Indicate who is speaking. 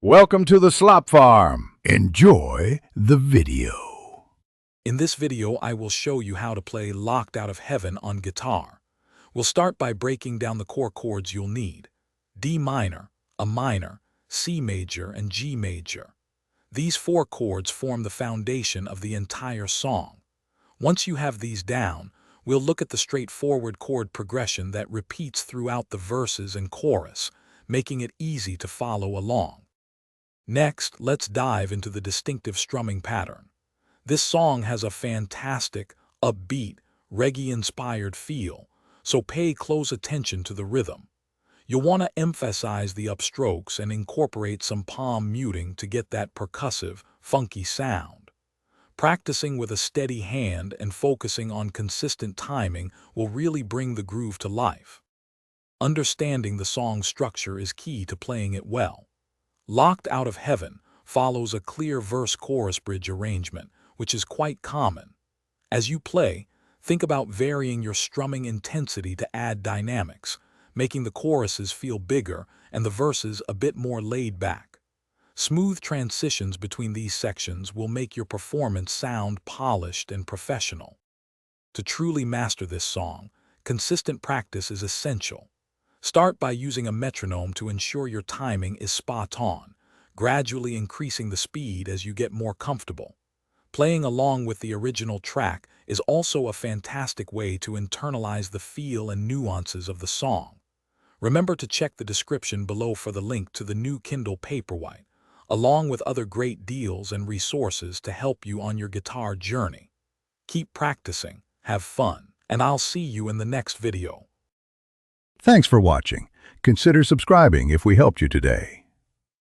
Speaker 1: Welcome to the Slop Farm. Enjoy the video.
Speaker 2: In this video, I will show you how to play Locked Out of Heaven on guitar. We'll start by breaking down the core chords you'll need: D minor, A minor, C major, and G major. These four chords form the foundation of the entire song. Once you have these down, we'll look at the straightforward chord progression that repeats throughout the verses and chorus, making it easy to follow along. Next, let's dive into the distinctive strumming pattern. This song has a fantastic, upbeat, reggae-inspired feel, so pay close attention to the rhythm. You'll want to emphasize the upstrokes and incorporate some palm muting to get that percussive, funky sound. Practicing with a steady hand and focusing on consistent timing will really bring the groove to life. Understanding the song's structure is key to playing it well. Locked Out of Heaven follows a clear verse-chorus bridge arrangement, which is quite common. As you play, think about varying your strumming intensity to add dynamics, making the choruses feel bigger and the verses a bit more laid back. Smooth transitions between these sections will make your performance sound polished and professional. To truly master this song, consistent practice is essential. Start by using a metronome to ensure your timing is spot on, gradually increasing the speed as you get more comfortable. Playing along with the original track is also a fantastic way to internalize the feel and nuances of the song. Remember to check the description below for the link to the new Kindle Paperwhite, along with other great deals and resources to help you on your guitar journey. Keep practicing, have fun, and I'll see you in the next video.
Speaker 1: Thanks for watching. Consider subscribing if we helped you today.